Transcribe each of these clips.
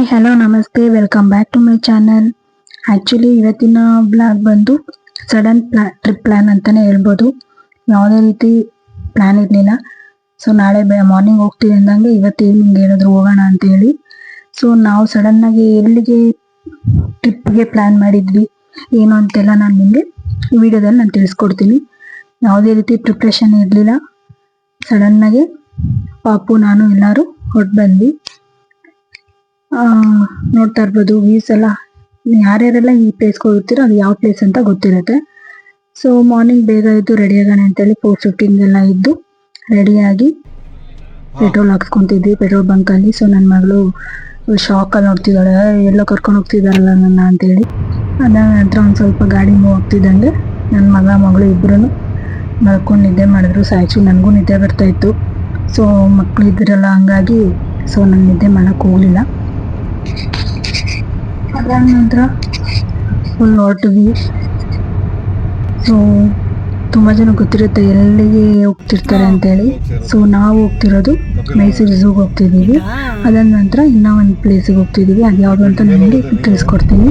Hello ನಮಸ್ತೆ, welcome back to my channel. Actually ಇವತ್ತಿನ blog ಬಂದು ಸಡನ್ ಟ್ರಿಪ್ ಪ್ಲ್ಯಾನ್ ಅಂತಲೇ ಹೇಳ್ಬೋದು. ಯಾವುದೇ ರೀತಿ ಪ್ಲ್ಯಾನ್ ಇರಲಿಲ್ಲ. ಸೊ ನಾಳೆ ಮಾರ್ನಿಂಗ್ ಹೋಗ್ತೀವಿ ಅಂದಂಗೆ ಇವತ್ತು ಈವ್ನಿಂಗ್ ಹೇಳಿದ್ರು ಹೋಗೋಣ ಅಂತೇಳಿ. ಸೊ ನಾವು ಸಡನ್ನಾಗಿ ಎಲ್ಲಿಗೆ ಟ್ರಿಪ್ಗೆ ಪ್ಲ್ಯಾನ್ ಮಾಡಿದ್ವಿ ಏನು ಅಂತೆಲ್ಲ ನಾನು ನಿಮಗೆ ಈ ವಿಡಿಯೋದಲ್ಲಿ ನಾನು ತಿಳಿಸ್ಕೊಡ್ತೀನಿ. ಯಾವುದೇ ರೀತಿ ಪ್ರಿಪ್ರೇಷನ್ ಇರಲಿಲ್ಲ. ಸಡನ್ನಾಗಿ ಪಾಪು ನಾನು ಎಲ್ಲರೂ ಹೊರಟು ಬಂದ್ವಿ. ನೋಡ್ತಾ ಇರ್ಬೋದು ವ್ಯೂಸ್ ಎಲ್ಲ. ಯಾರ್ಯಾರೆಲ್ಲ ಈ ಪ್ಲೇಸ್ಗೆ ಹೋಗಿರ್ತೀರೋ ಅದು ಯಾವ ಪ್ಲೇಸ್ ಅಂತ ಗೊತ್ತಿರುತ್ತೆ. ಸೊ ಮಾರ್ನಿಂಗ್ ಬೇಗ ಇದ್ದು ರೆಡಿ ಆಗೋಣ ಅಂತೇಳಿ 4:15 ಎಲ್ಲ ಇದ್ದು ರೆಡಿಯಾಗಿ ಪೆಟ್ರೋಲ್ ಹಾಕ್ಸ್ಕೊತಿದ್ವಿ ಪೆಟ್ರೋಲ್ ಬಂಕಲ್ಲಿ. ಸೊ ನನ್ನ ಮಗಳು ಶಾಕಲ್ಲಿ ನೋಡ್ತಿದ್ದಾಳೆ, ಎಲ್ಲೋ ಕರ್ಕೊಂಡು ಹೋಗ್ತಿದ್ದಾರಲ್ಲ ನನ್ನ ಅಂತೇಳಿ. ಅದಾದ ನಂತರ ಒಂದು ಸ್ವಲ್ಪ ಗಾಡಿ ಮೂವ್ ಆಗ್ತಿದ್ದಂಗೆ ನನ್ನ ಮಗಳು ಇಬ್ಬರೂ ಮಲ್ಕೊಂಡು ನಿದ್ದೆ ಮಾಡಿದ್ರು. ಸೊ ಆ್ಯಕ್ಚುಲಿ ನನಗೂ ನಿದ್ದೆ ಬರ್ತಾಯಿತ್ತು. ಸೊ ಮಕ್ಕಳು ಇದ್ದಿರಲ್ಲ, ಹಂಗಾಗಿ ಸೊ ನಾನು ನಿದ್ದೆ ಮಾಡೋಕ್ಕೆ ಹೋಗಲಿಲ್ಲ. ಅದಾದ ನಂತರ ಫುಲ್ ಹೊರಟ್ವಿ. ಸೊ ತುಂಬ ಜನ ಗೊತ್ತಿರುತ್ತೆ ಎಲ್ಲಿಗೆ ಹೋಗ್ತಿರ್ತಾರೆ ಅಂತೇಳಿ. ಸೊ ನಾವು ಹೋಗ್ತಿರೋದು ಮೈಸೂರು ಝೂಗೆ ಹೋಗ್ತಿದ್ದೀವಿ. ಅದಾದ ನಂತರ ಇನ್ನೂ ಒಂದು ಪ್ಲೇಸಿಗೆ ಹೋಗ್ತಿದ್ದೀವಿ. ಅದು ಯಾವುದು ಅಂತ ನನಗೆ ತಿಳಿಸ್ಕೊಡ್ತೀನಿ.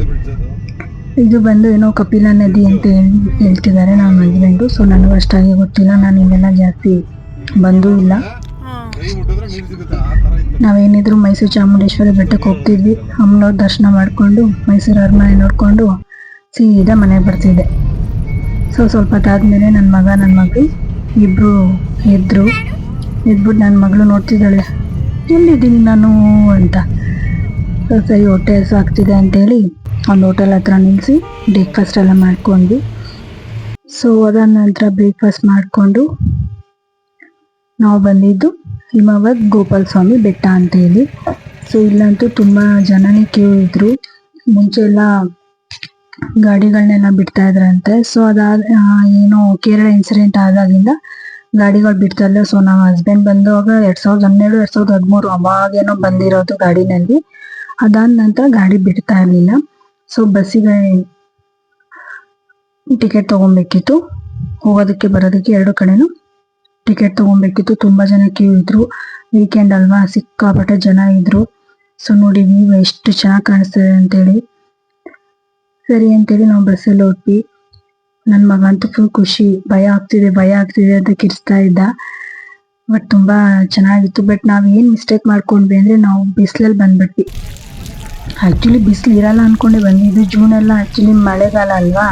ಇದು ಬಂದು ಏನೋ ಕಪಿಲ ನದಿ ಅಂತ ಹೇಳ್ತಿದ್ದಾರೆ ನಮ್ಮ ಹಸ್ಬೆಂಡು. ಸೊ ನನಗೂ ಅಷ್ಟಾಗಿ ಗೊತ್ತಿಲ್ಲ, ನಾನು ಇಲ್ಲೆಲ್ಲ ಜಾಸ್ತಿ ಬಂದೂ ಇಲ್ಲ. ನಾವೇನಿದ್ರು ಮೈಸೂರು ಚಾಮುಂಡೇಶ್ವರಿ ಬೆಟ್ಟಕ್ಕೆ ಹೋಗ್ತಿದ್ವಿ. ಅಮ್ಮನವ್ರ ದರ್ಶನ ಮಾಡಿಕೊಂಡು ಮೈಸೂರು ಅರಮನೆ ನೋಡಿಕೊಂಡು ಸೀದಾ ಮನೆಗೆ ಬರ್ತಿದ್ದೆ. ಸೊ ಸ್ವಲ್ಪ ಹೊತ್ತಾದ್ಮೇಲೆ ನನ್ನ ಮಗಳು ಇಬ್ಬರು ಎದ್ಬಿಟ್ಟು ನನ್ನ ಮಗಳು ನೋಡ್ತಿದ್ದಾಳೆ, ಎಲ್ಲಿದ್ದೀನಿ ನಾನು ಅಂತ. ಸೊ ಸರಿ ಹೊಟ್ಟೆ ಹಸು ಆಗ್ತಿದೆ ಅಂತೇಳಿ ಒಂದು ಹೋಟೆಲ್ ಹತ್ರ ನಿಲ್ಲಿಸಿ ಬ್ರೇಕ್ಫಾಸ್ಟ್ ಎಲ್ಲ ಮಾಡ್ಕೊಂಡ್ವಿ. ಸೊ ಅದಾದ ನಂತರ ಬ್ರೇಕ್ಫಾಸ್ಟ್ ಮಾಡಿಕೊಂಡು ನಾವು ಬಂದಿದ್ದು ಹಿಮವದ್ ಗೋಪಾಲ ಸ್ವಾಮಿ ಬೆಟ್ಟ ಅಂತ ಹೇಳಿ. ಸೊ ಇಲ್ಲಂತೂ ತುಂಬ ಜನನೇ ಕ್ಯೂ ಇದ್ರು. ಮುಂಚೆ ಎಲ್ಲ ಗಾಡಿಗಳನ್ನೆಲ್ಲ ಬಿಡ್ತಾ ಇದ್ರಂತೆ. ಸೊ ಅದಾದ ಏನೋ ಕೇರಳ ಇನ್ಸಿಡೆಂಟ್ ಆದಾಗಿಂದ ಗಾಡಿಗಳು ಬಿಡ್ತಾ ಇಲ್ಲ. ಸೊ ನಮ್ಮ ಹಸ್ಬೆಂಡ್ ಬಂದಾಗ 2012 2013 ಅವಾಗೇನೋ ಬಂದಿರೋದು ಗಾಡಿನಲ್ಲಿ. ಅದಾದ ನಂತರ ಗಾಡಿ ಬಿಡ್ತಾ ಇರಲಿಲ್ಲ. ಸೊ ಬಸ್ಸಿಗೆ ಟಿಕೆಟ್ ತೊಗೊಬೇಕಿತ್ತು, ಹೋಗೋದಕ್ಕೆ ಬರೋದಕ್ಕೆ ಎರಡು ಕಡೆನೂ ಟಿಕೆಟ್ ತೊಗೊಬೇಕಿತ್ತು. ತುಂಬ ಜನ ಕ್ಯೂ ಇದ್ರು. ವೀಕೆಂಡ್ ಅಲ್ವಾ, ಸಿಕ್ಕಾಪಟ್ಟೆ ಜನ ಇದ್ರು. ಸೊ ನೋಡಿ ನೀವು ಎಷ್ಟು ಚೆನ್ನಾಗಿ ಕಾಣಿಸ್ತದೆ ಅಂತೇಳಿ. ಸರಿ ಅಂತೇಳಿ ನಾವು ಬಸ್ಸಲ್ಲಿ ಹೋದ್ವಿ. ನನ್ನ ಮಗ ಅಂತೂ ಫುಲ್ ಖುಷಿ, ಭಯ ಆಗ್ತಿದೆ ಅಂತ ಕಿರ್ಸ್ತಾ ಇದ್ದ. ಬಟ್ ತುಂಬ ಚೆನ್ನಾಗಿತ್ತು. ಬಟ್ ನಾವು ಏನು ಮಿಸ್ಟೇಕ್ ಮಾಡ್ಕೊಂಡ್ವಿ ಅಂದರೆ ನಾವು ಬಿಸಿಲಲ್ಲಿ ಬಂದ್ಬಿಟ್ವಿ. ಆ್ಯಕ್ಚುಲಿ ಬಿಸಿಲು ಇರಲ್ಲ ಅಂದ್ಕೊಂಡೆ ಬಂದಿದ್ದು. ಜೂನೆಲ್ಲ ಆ್ಯಕ್ಚುಲಿ ಮಳೆಗಾಲ ಅಲ್ವಾ,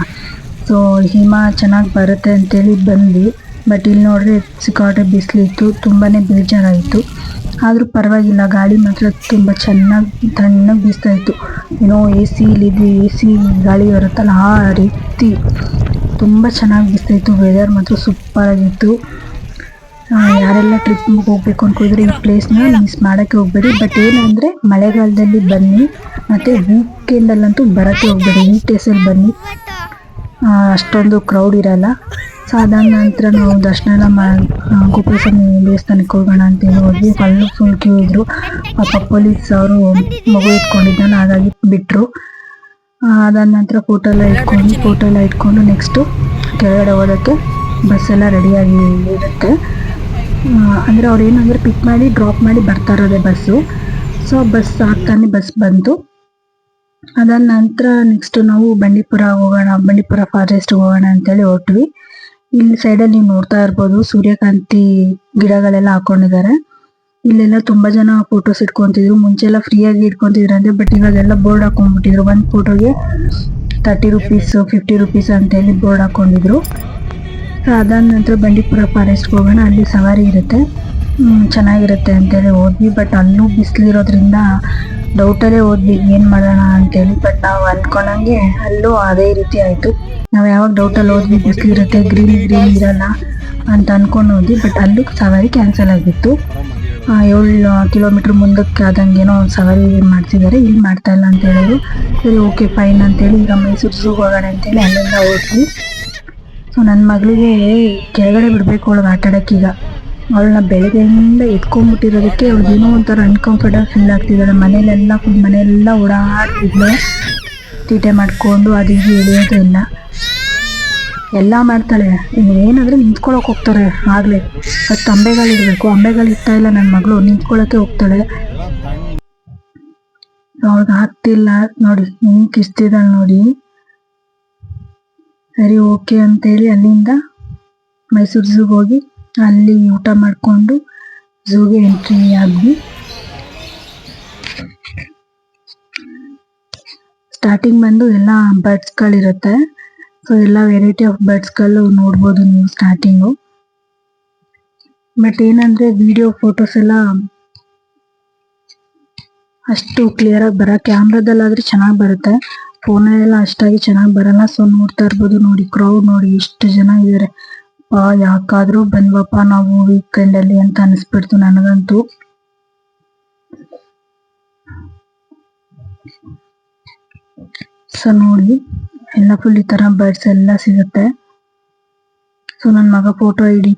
ಸೊ ಹಿಮ ಚೆನ್ನಾಗಿ ಬರುತ್ತೆ ಅಂತೇಳಿ ಬಂದ್ವಿ. ಬಟ್ ಇಲ್ಲಿ ನೋಡಿದ್ರೆ ಸಿಕ್ಕಾಪಟ್ಟೆ ಬಿಸಿಲಿತ್ತು, ತುಂಬಾ ಬೇಜಾರಾಯಿತು. ಆದರೂ ಪರವಾಗಿಲ್ಲ, ಗಾಳಿ ಮಾತ್ರ ತುಂಬ ಚೆನ್ನಾಗಿ ತಣ್ಣಗೆ ಬೀಸ್ತಾ ಇತ್ತು. ಏನೋ ಎ ಸಿ ಗಾಳಿ ಬರುತ್ತಲ್ಲ ಆ ರೀತಿ ತುಂಬ ಚೆನ್ನಾಗಿ ಬೀಸ್ತಾ ಇತ್ತು. ವೆದರ್ ಮಾತ್ರ ಸೂಪರಾಗಿತ್ತು. ಯಾರೆಲ್ಲ ಟ್ರಿಪ್ ಹೋಗ್ಬೇಕು ಅಂದ್ಕೊಂಡಿದ್ರೆ ಈ ಪ್ಲೇಸ್ನ ಮಿಸ್ ಮಾಡೋಕ್ಕೆ ಹೋಗ್ಬೇಡಿ. ಬಟ್ ಏನಂದರೆ ಮಳೆಗಾಲದಲ್ಲಿ ಬನ್ನಿ, ಮತ್ತು ವೀಕೆಂಡಲ್ಲಂತೂ ಬರೋಕ್ಕೆ ಹೋಗ್ಬೇಡಿ. ವೀಕ್ ಡೇಸಲ್ಲಿ ಬನ್ನಿ, ಅಷ್ಟೊಂದು ಕ್ರೌಡ್ ಇರಲ್ಲ. ಸೊ ಅದಾದ ನಂತರ ನಾವು ದರ್ಶನ ಎಲ್ಲ ಗೋಪಾಲ ಸ್ವಾಮಿ ದೇವಸ್ಥಾನಕ್ಕೆ ಹೋಗೋಣ ಅಂತೇಳಿ ಹೋದ್ವಿ. ಅಲ್ಲೂ ಫುಲ್ ಕ್ಯೂ ಇದ್ರು. ಪಾಪ ಪೊಲೀಸ್ ಅವರು ಮಗು ಇಟ್ಕೊಂಡಿದ್ದಾನೆ, ಹಾಗಾಗಿ ಬಿಟ್ಟರು. ಅದಾದ ನಂತರ ಫೋಟೋ ಎಲ್ಲ ಇಟ್ಕೊಂಡು ನೆಕ್ಸ್ಟು ಕೆಳಗಡೆ ಹೋಗೋದಕ್ಕೆ ಬಸ್ಸೆಲ್ಲ ರೆಡಿಯಾಗಿ ಇರುತ್ತೆ. ಅಂದರೆ ಅವ್ರು ಏನಂದರೆ ಪಿಕ್ ಮಾಡಿ ಡ್ರಾಪ್ ಮಾಡಿ ಬರ್ತಾ ಇರೋದೇ ಬಸ್ಸು. ಸೊ ಬಸ್ ಆಗ್ತಾನೆ ಬಸ್ ಬಂತು. ಅದಾದ ನಂತರ ನೆಕ್ಸ್ಟ್ ನಾವು ಬಂಡೀಪುರ ಫಾರೆಸ್ಟ್ಗೆ ಹೋಗೋಣ ಅಂತೇಳಿ ಹೊರಟ್ವಿ. ಇಲ್ಲಿ ಸೈಡಲ್ಲಿ ನೀವು ನೋಡ್ತಾ ಇರ್ಬೋದು ಸೂರ್ಯಕಾಂತಿ ಗಿಡಗಳೆಲ್ಲ ಹಾಕೊಂಡಿದ್ದಾರೆ. ಇಲ್ಲೆಲ್ಲ ತುಂಬ ಜನ ಫೋಟೋಸ್ ಇಟ್ಕೊತಿದ್ರು. ಮುಂಚೆಲ್ಲ ಫ್ರೀಯಾಗಿ ಇಟ್ಕೊತಿದ್ರಂತೆ, ಬಟ್ ಇವಾಗೆಲ್ಲ ಬೋರ್ಡ್ ಹಾಕೊಂಡ್ಬಿಟ್ಟಿದ್ರು. ಒಂದು ಫೋಟೋಗೆ 30 ರೂಪೀಸ್ 50 ರೂಪೀಸ್ ಅಂತೇಳಿ ಬೋರ್ಡ್ ಹಾಕೊಂಡಿದ್ರು. ಅದಾದ ನಂತರ ಬಂಡೀಪುರ ಫಾರೆಸ್ಟ್ಗೆ ಹೋಗೋಣ, ಅಲ್ಲಿ ಸವಾರಿ ಇರುತ್ತೆ, ಚೆನ್ನಾಗಿರುತ್ತೆ ಅಂತೇಳಿ ಹೋದ್ವಿ. ಬಟ್ ಅಲ್ಲೂ ಬಿಸಿಲಿರೋದ್ರಿಂದ ಡೌಟಲ್ಲೇ ಹೋದ್ವಿ ಏನು ಮಾಡೋಣ ಅಂತೇಳಿ. ಬಟ್ ನಾವು ಅಂದ್ಕೊಂಡಂಗೆ ಅಲ್ಲೂ ಅದೇ ರೀತಿ ಆಯಿತು. ನಾವು ಯಾವಾಗ ಡೌಟಲ್ಲಿ ಹೋದ್ವಿ ಬಿಸಿಲಿರುತ್ತೆ, ಗ್ರೀನ್ ಇರಲ್ಲ ಅಂತ ಅಂದ್ಕೊಂಡು ಹೋದ್ವಿ. ಬಟ್ ಅಲ್ಲೂ ಸವಾರಿ ಕ್ಯಾನ್ಸಲ್ ಆಗಿತ್ತು. 7 ಕಿಲೋಮೀಟ್ರ್ ಮುಂದಕ್ಕೆ ಆದಂಗೆ ಏನೋ ಒಂದು ಸವಾರಿ ಮಾಡ್ತಿದ್ದಾರೆ, ಇಲ್ಲಿ ಮಾಡ್ತಾ ಇಲ್ಲ ಅಂತ ಹೇಳಿದ್ರು. ಸರಿ ಓಕೆ ಫೈನ್ ಅಂತೇಳಿ ಈಗ ಮೈಸೂರು ಝೂಗೆ ಹೋಗೋಣ ಅಂತೇಳಿ ಅಲ್ಲಿಂದ ಹೋದ್ವಿ. ಸೊ ನನ್ನ ಮಗಳಿಗೆ ಕೆಳಗಡೆ ಬಿಡಬೇಕು ಅವಳಿಗೆ ಆಟ ಆಡೋಕ್ಕೀಗ. ಅವಳನ್ನ ಬೆಳಗ್ಗೆಯಿಂದ ಎತ್ಕೊಂಡ್ಬಿಟ್ಟಿರೋದಕ್ಕೆ ಅವ್ಳಿಗೆ ಏನೋ ಒಂಥರ ಅನ್ಕಂಫರ್ಟಬಲ್ ಫೀಲ್ ಆಗ್ತಿದ್ದಾಳೆ. ಮನೆಯೆಲ್ಲ ಓಡಾಡ್ತಿದ್ಲು, ತೀಟೆ ಮಾಡಿಕೊಂಡು ಅದು ಇದು ಎಳೆಯೋದು ಎಲ್ಲ ಮಾಡ್ತಾಳೆ. ಏನಂದರೆ ನಿಂತ್ಕೊಳ್ಳೋಕೆ ಹೋಗ್ತಾರೆ. ಆಗಲೇ ಫಸ್ಟ್ ಅಂಬೆಗಳಿರಬೇಕು, ಅಂಬೆಗಳು ಇರ್ತಾ ಇಲ್ಲ ನನ್ನ ಮಗಳು, ನಿಂತ್ಕೊಳ್ಳೋಕ್ಕೆ ಹೋಗ್ತಾಳೆ. ಅವ್ಳಿಗೆ ಆಗ್ತಿಲ್ಲ ನೋಡಿ, ಹಿಂಗ್ ಕಿಸ್ತಿದಾಳೆ ನೋಡಿ. ಸರಿ ಓಕೆ ಅಂತೇಳಿ ಅಲ್ಲಿಂದ ಮೈಸೂರು ಝೂಗೆ ಹೋಗಿ ಅಲ್ಲಿ ಊಟ ಮಾಡಿಕೊಂಡು ಝೂಗೆ ಎಂಟ್ರಿ ಆದ್ವಿ. ಸ್ಟಾರ್ಟಿಂಗ್ ಬಂದು ಎಲ್ಲ ಬರ್ಡ್ಸ್ಗಳಿರುತ್ತೆ. ಸೊ ಎಲ್ಲ ವೆರೈಟಿ ಆಫ್ ಬರ್ಡ್ಸ್ಗಳು ನೋಡ್ಬೋದು ನೀವು ಸ್ಟಾರ್ಟಿಂಗು. ಬಟ್ ಏನಂದ್ರೆ ವಿಡಿಯೋ ಫೋಟೋಸ್ ಎಲ್ಲ ಅಷ್ಟು ಕ್ಲಿಯರ್ ಆಗಿ ಕ್ಯಾಮ್ರಾದಲ್ಲಾದ್ರೆ ಚೆನ್ನಾಗಿ ಬರುತ್ತೆ, ಫೋನಲ್ಲೆಲ್ಲ ಅಷ್ಟಾಗಿ ಚೆನ್ನಾಗಿ ಬರಲ್ಲ. ಸೊ ನೋಡ್ತಾ ಇರ್ಬೋದು ನೋಡಿ, ಕ್ರೌಡ್ ನೋಡಿ ಎಷ್ಟು ಜನ ಇದ್ದಾರೆ. ಯಾಕಾದ್ರೂ ಬಂದ್ವಪ್ಪ ನಾವು ವೀಕೆಂಡ್ ಅಲ್ಲಿ ಅಂತ ಅನಿಸ್ಬಿಡ್ತು ನನಗಂತೂ. ಸೊ ನೋಡಿ ಎಲ್ಲ ಫುಲ್ ಈ ತರ ಬರ್ಡ್ಸ್ ಎಲ್ಲ ಸಿಗುತ್ತೆ. ಸೊ ನನ್ನ ಮಗ ಫೋಟೋ ಹಿಡಿ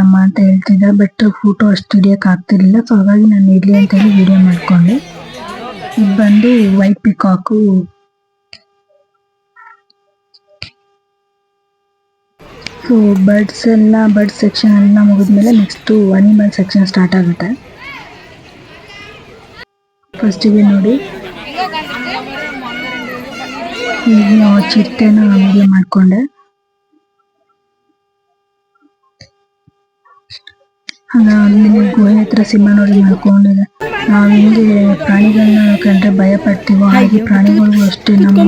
ಅಮ್ಮ ಅಂತ ಹೇಳ್ತಿದ್ದ, ಬಟ್ ಫೋಟೋ ಅಷ್ಟು ಹಿಡಿಯಕ್ ಆಗ್ತಿರ್ಲಿಲ್ಲ. ಸೊ ಹಾಗಾಗಿ ನಾನು ಇಡ್ಲಿ ಅಂತ ಹೇಳಿ ವಿಡಿಯೋ ಮಾಡ್ಕೊಂಡೆ. ಇದು ಬಂದು white peacock. So bird section ಎಲ್ಲ ಮುಗಿದ್ಮೇಲೆ ನೆಕ್ಸ್ಟ್ ಅನಿಮಲ್ ಸೆಕ್ಷನ್ ಸ್ಟಾರ್ಟ್ ಆಗುತ್ತೆ. ಫಸ್ಟಿಗೆ ನೋಡಿ ಈಗ ಚಿರತೆನ ವಿಡಿಯೋ ಮಾಡ್ಕೊಂಡೆ. ಆಮೇಲೆ ಗುಹೆ ಹತ್ರ ಸಿಂಹ ನೋಡಿ ಮಾಡ್ಕೊಂಡಿದೆ. ನಾವು ಹಿಂಗೆ ಪ್ರಾಣಿಗಳನ್ನ ಕಂಡ್ರೆ ಭಯ ಪಡ್ತೀವೋ ಹಾಗೆ ಪ್ರಾಣಿಗಳಿಗೂ ಅಷ್ಟೇ, ನಮ್ಮ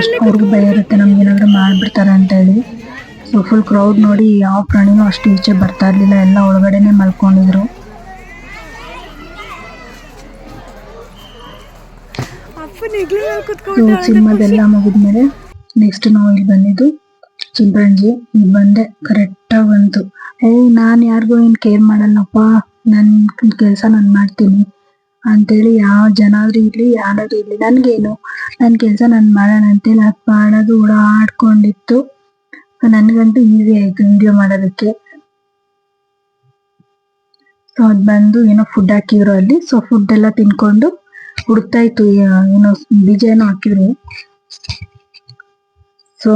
ಅಷ್ಟು ಅವ್ರಿಗೂ ಭಯ ಇರುತ್ತೆ ನಮ್ಗೇನಾದ್ರೂ ಮಾಡ್ಬಿಡ್ತಾರೆ ಅಂತ ಹೇಳಿ. ಸೊ ಫುಲ್ ಕ್ರೌಡ್ ನೋಡಿ ಯಾವ ಪ್ರಾಣಿನೂ ಅಷ್ಟು ಈಚೆ ಬರ್ತಾ ಇರ್ಲಿಲ್ಲ, ಎಲ್ಲ ಒಳಗಡೆನೆ ಮಲ್ಕೊಂಡಿದ್ರು. ಸಿನಿಮಾದೆಲ್ಲ ಮುಗಿದ್ಮೇಲೆ ನೆಕ್ಸ್ಟ್ ನಾವು ಇಲ್ಲಿ ಬಂದಿದ್ದು ಚಿಂಪಾಂಜಿ. ಇಲ್ಲಿ ಬಂದೆ ಕರೆಕ್ಟಾಗಿ ಬಂತು. ನಾನು ಯಾರಿಗೂ ಏನು ಕೇರ್ ಮಾಡಲ್ಲಪ್ಪ, ನನ್ನ ಕೆಲಸ ನಾನು ಮಾಡ್ತೀನಿ ಅಂತೇಳಿ ಯಾವ ಜನ ಆದ್ರೂ ಇರ್ಲಿ ಯಾರಾದ್ರೂ ಇರ್ಲಿ ನನ್ಗೇನು, ನನ್ನ ಕೆಲಸ ನಾನು ಮಾಡೋಣ ಅಂತೇಳಿ ಅದು ಮಾಡೋದು ಓಡಾಡ್ಕೊಂಡಿತ್ತು. ನನಗಂತೂ ಈಸಿ ಆಯ್ತು ವಿಡಿಯೋ ಮಾಡೋದಕ್ಕೆ. ಸೊ ಅದು ಬಂದು ಏನೋ ಫುಡ್ ಹಾಕಿದ್ರು ಅಲ್ಲಿ. ಸೊ ಫುಡ್ ಎಲ್ಲ ತಿನ್ಕೊಂಡು ಹುಡುಕ್ತಾ ಇತ್ತು, ಏನೋ ಬೀಜ ಏನೋ ಹಾಕಿದ್ರು. ಸೊ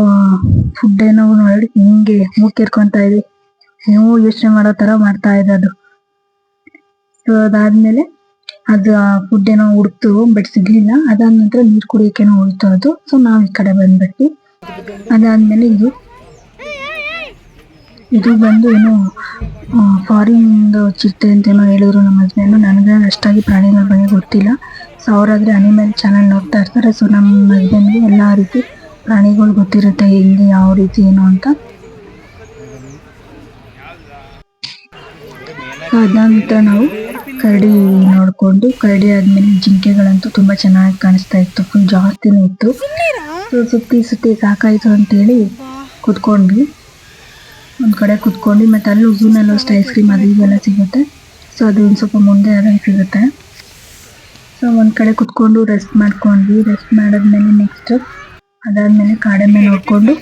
ಫುಡ್ ಏನೋ ನೋಡಿ ಹಿಂಗೆ ಮೂಕೆರ್ಕೊಂತ ಇದೆ, ನೀವು ಯೋಚನೆ ಮಾಡೋ ತರ ಮಾಡ್ತಾ ಇದೆ ಅದು. ಸೊ ಅದಾದ್ಮೇಲೆ ಅದು ಫುಡ್ ಏನೋ ಹುಡುಕ್ತು, ಬಟ್ ಸಿಗ್ಲಿಲ್ಲ. ಅದಾದ ನಂತರ ನೀರು ಕುಡಿಯೋಕೆನೋ ಹೋಯ್ತು ಅದು. ಸೊ ನಾವ್ ಈ ಕಡೆ ಬಂದ್ಬಿಟ್ವಿ. ಅದಾದ್ಮೇಲೆ ಇದು ಬಂದು ಏನೋ ಫಾರಿನ್ ಚಿರತೆ ಅಂತೇನೋ ಹೇಳಿದ್ರು ನಮ್ಮ ಹಸ್ಬೆಂಡ್. ನನಗೆ ಅಷ್ಟಾಗಿ ಪ್ರಾಣಿಗಳ ಬಗ್ಗೆ ಗೊತ್ತಿಲ್ಲ. ಸೊ ಅವರಾದ್ರೆ ಅನಿಮಲ್ ಚಾನಲ್ ನೋಡ್ತಾ ಇರ್ತಾರೆ. ಸೊ ನಮ್ಮ ಹಸ್ಬೆಂಡ್ಗೆ ಎಲ್ಲ ರೀತಿ ಪ್ರಾಣಿಗಳು ಗೊತ್ತಿರುತ್ತೆ, ಹೆಂಗೆ ಯಾವ ರೀತಿ ಏನು ಅಂತ. ಅದಂತ ನಾವು ಕರಡಿ ನೋಡ್ಕೊಂಡು, ಕರಡಿ ಆದ್ಮೇಲೆ ಜಿಂಕೆಗಳಂತೂ ತುಂಬಾ ಚೆನ್ನಾಗಿ ಕಾಣಿಸ್ತಾ ಇತ್ತು, ಫುಲ್ ಜಾಸ್ತಿನೇ ಇತ್ತು. ಸೊ ಸುತ್ತಿ ಸಾಕಾಯ್ತು ಅಂತೇಳಿ ಕುತ್ಕೊಂಡ್ವಿ, ಒಂದ್ ಕಡೆ ಕುತ್ಕೊಂಡ್ವಿ. ಮತ್ತೆ ಅಲ್ಲಿ ಝೂನಲ್ಲಿ ಅಷ್ಟು ಐಸ್ ಕ್ರೀಮ್ ಅದು ಇದೆಲ್ಲ ಸಿಗುತ್ತೆ. ಸೊ ಅದು ಒಂದು ಸ್ವಲ್ಪ ಮುಂದೆ ಆದಂಗೆ ಸಿಗುತ್ತೆ. ಸೊ ಒಂದ್ ಕಡೆ ಕುತ್ಕೊಂಡು ರೆಸ್ಟ್ ಮಾಡ್ಕೊಂಡ್ವಿ. ರೆಸ್ಟ್ ಮಾಡಿದ್ಮೇಲೆ ನೆಕ್ಸ್ಟ್ ಅದಾದ್ಮೇಲೆ ಕಾಡೆಮ್ಮೆ ನೋಡ್ಕೊಂಡು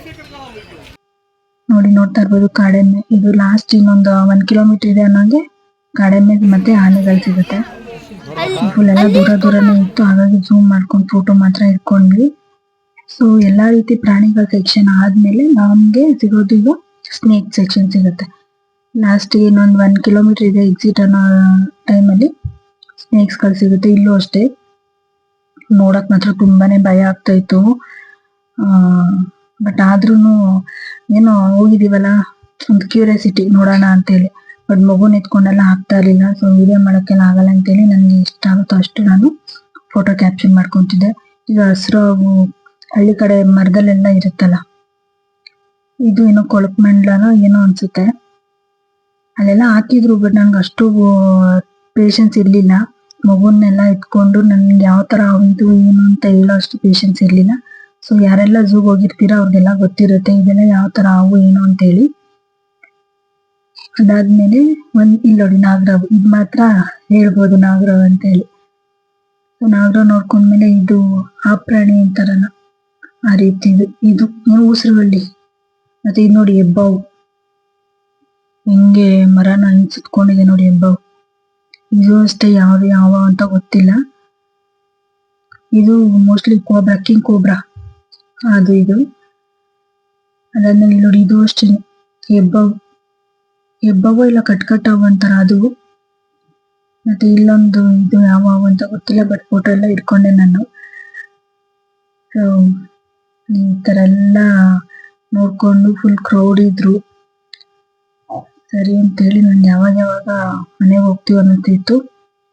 ನೋಡ್ತಾ ಇರ್ಬೋದು ಕಾಡೆಮ್ಮೆ. ಇದು ಲಾಸ್ಟ್ ಇನ್ನೊಂದು 1 ಕಿಲೋಮೀಟರ್ ಇದೆ ಅನ್ನೋಂಗೆ ಕಾಡೆಮ್ಮೆ ಮತ್ತೆ ಆನೆಗಳು ಸಿಗುತ್ತೆ. ಫುಲ್ ಎಲ್ಲ ದೂರನೇ ಇತ್ತು, ಹಾಗಾಗಿ ಝೂಮ್ ಮಾಡ್ಕೊಂಡು ಫೋಟೋ ಮಾತ್ರ ಇಟ್ಕೊಂಡ್ವಿ. ಸೊ ಎಲ್ಲಾ ರೀತಿ ಪ್ರಾಣಿಗಳ ಸೆಕ್ಷನ್ ಆದ್ಮೇಲೆ ನಮ್ಗೆ ಸಿಗೋದು ಈಗ ಸ್ನೇಕ್ ಸೆಕ್ಷನ್ ಸಿಗುತ್ತೆ. ಲಾಸ್ಟ್ ಇನ್ನೊಂದು 1 ಕಿಲೋಮೀಟರ್ ಇದೆ ಎಕ್ಸಿಟ್ ಅನ್ನೋ ಟೈಮಲ್ಲಿ ಸ್ನೇಕ್ಸ್ ಗಳು ಸಿಗುತ್ತೆ. ಇಲ್ಲೂ ಅಷ್ಟೇ ನೋಡಕ್ ಮಾತ್ರ ತುಂಬಾನೇ ಭಯ ಆಗ್ತಾ ಇತ್ತು. ಬಟ್ ಆದ್ರೂನು ಏನೋ ಹೋಗಿದೀವಲ್ಲ, ಒಂದು ಕ್ಯೂರಿಯಾಸಿಟಿ ನೋಡೋಣ ಅಂತೇಳಿ. ಬಟ್ ಮಗುನ ಎತ್ಕೊಂಡೆಲ್ಲ ಆಗ್ತಾ ಇರ್ಲಿಲ್ಲ. ಸೊ ವಿಡಿಯೋ ಮಾಡಕ್ಕೆಲ್ಲ ಆಗಲ್ಲ ಅಂತೇಳಿ ನನಗೆ ಇಷ್ಟ ಆಗುತ್ತೋ ಅಷ್ಟು ನಾನು ಫೋಟೋ ಕ್ಯಾಪ್ಚರ್ ಮಾಡ್ಕೊಂತಿದ್ದೆ. ಈಗ ಹಸಿರು ಹಾಗೂ ಹಳ್ಳಿ ಕಡೆ ಮರದಲ್ಲೆಲ್ಲ ಇರುತ್ತಲ್ಲ, ಇದು ಏನೋ ಕೊಳಕ್ಮಂಡ್ಲನೋ ಏನೋ ಅನ್ಸುತ್ತೆ, ಅಲ್ಲೆಲ್ಲ ಹಾಕಿದ್ರು. ಬಟ್ ನನ್ಗೆ ಅಷ್ಟು ಪೇಶನ್ಸ್ ಇರ್ಲಿಲ್ಲ. ಮಗುನೆಲ್ಲ ಎತ್ಕೊಂಡು ನನ್ಗೆ ಯಾವ ತರ ಇದು ಏನು ಅಂತ ಹೇಳೋ ಅಷ್ಟು ಪೇಶನ್ಸ್ ಇರ್ಲಿಲ್ಲ. ಸೊ ಯಾರೆಲ್ಲ ಝೂಗ್ ಹೋಗಿರ್ತೀರಾ ಅವ್ರಿಗೆಲ್ಲ ಗೊತ್ತಿರುತ್ತೆ ಇದೆಲ್ಲ ಯಾವ ತರ ಅವು ಏನು ಅಂತ ಹೇಳಿ. ಅದಾದ್ಮೇಲೆ ಇಲ್ಲಿ ನೋಡಿ ನಾಗರಾವ್, ಇದು ಮಾತ್ರ ಹೇಳ್ಬೋದು ನಾಗರಾವ್ ಅಂತ ಹೇಳಿ. ನಾಗರಾವ್ ನೋಡ್ಕೊಂಡ್ಮೇಲೆ ಇದು ಆ ಪ್ರಾಣಿ ಅಂತಾರಲ್ಲ ಆ ರೀತಿ ಇದು ಉಸಿರುಗಳ್ಳಿ. ಮತ್ತೆ ಇದು ನೋಡಿ ಹೆಬ್ಬಾವು, ಹಿಂಗೆ ಮರನ ಹಿಂಗ್ ಸುತ್ಕೊಂಡಿದೆ ನೋಡಿ ಹೆಬ್ಬಾವು. ಇದು ಅಷ್ಟೇ ಯಾವ ಅಂತ ಗೊತ್ತಿಲ್ಲ. ಇದು ಮೋಸ್ಟ್ಲಿ ಕೋಬ್ರಾ, ಕಿಂಗ್ ಕೋಬ್ರಾ ಅದು ಇದು. ಅದಾದ್ಮೇಲೆ ನೋಡಿ ಇದು ಅಷ್ಟೇ ಹೆಬ್ಬಾವು ಇಲ್ಲ ಕಟ್ಕಟ್ಟಾವು ಅಂತಾರ ಅದು. ಮತ್ತೆ ಇಲ್ಲೊಂದು ಇದು ಯಾವ ಅಂತ ಗೊತ್ತಿಲ್ಲ, ಬಟ್ ಫೋಟೋ ಎಲ್ಲ ಇಟ್ಕೊಂಡೆ ನಾನು. ಸೊ ಈ ತರ ಎಲ್ಲ ನೋಡ್ಕೊಂಡು ಫುಲ್ ಕ್ರೌಡ್ ಇದ್ರು. ಸರಿ ಅಂತೇಳಿ ನಾನು ಯಾವಾಗ ಮನೆಗೆ ಹೋಗ್ತೀವಿ ಅನ್ನೋದಿತ್ತು.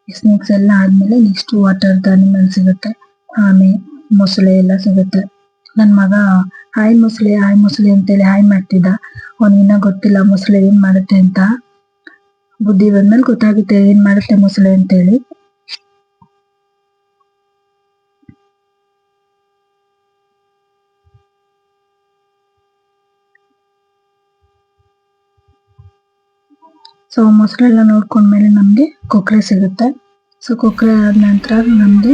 ಸ್ನೇಕ್ಸ್ ಎಲ್ಲ ಆದ್ಮೇಲೆ ನೆಕ್ಸ್ಟ್ ವಾಟರ್ ಅನಿಮಲ್ ಸಿಗುತ್ತೆ, ಆಮೆ, ಮೊಸಳೆ ಎಲ್ಲ ಸಿಗುತ್ತೆ. ನನ್ ಮಗ ಹಾಯ್ ಮೊಸಳೆ ಅಂತೇಳಿ ಹಾಯ್ ಮಾಡ್ತಿದ್ದ. ಅವನಿನ್ನ ಗೊತ್ತಿಲ್ಲ ಮೊಸಳೆ ಏನ್ ಮಾಡುತ್ತೆ ಅಂತ. ಬುದ್ಧಿ ಬಂದ್ಮೇಲೆ ಗೊತ್ತಾಗುತ್ತೆ ಏನ್ ಮಾಡುತ್ತೆ ಮೊಸಳೆ ಅಂತೇಳಿ. ಸೊ ಮೊಸಳೆಲ್ಲ ನೋಡ್ಕೊಂಡ್ಮೇಲೆ ನಮ್ಗೆ ಕೊಕ್ರೆ ಸಿಗುತ್ತೆ. ಸೊ ಕೊಕ್ರೆ ಆದ ನಂತರ ನಮ್ಗೆ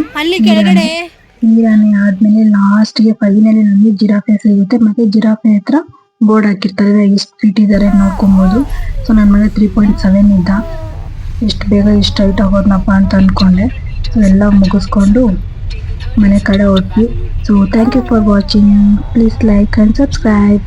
ನೀರಾನೆ ಆದ್ಮೇಲೆ ಲಾಸ್ಟ್ಗೆ ಫೈನಲಿ ನಮ್ಗೆ ಜಿರಾಫೆ ಸಿಗುತ್ತೆ. ಮತ್ತೆ ಜಿರಾಫೆ ಹತ್ರ ಬೋರ್ಡ್ ಹಾಕಿರ್ತಾರೆ, ಎಷ್ಟು ಫೀಟ್ ಇದಾರೆ ನೋಡ್ಕೊಬಹುದು. ಸೊ ನನ್ನ ಮಗ 3.7 ಇದ್ದ. ಎಷ್ಟು ಬೇಗ ಎಷ್ಟು ಹೈಟ್ ಆಗೋದ್ನಪ್ಪ ಅಂತ ಅನ್ಕೊಂಡೆ. ಸೊ ಎಲ್ಲ ಮುಗಿಸ್ಕೊಂಡು ಮನೆ ಕಡೆ ಹೋದ್ವಿ. So thank you for watching. Please like and subscribe.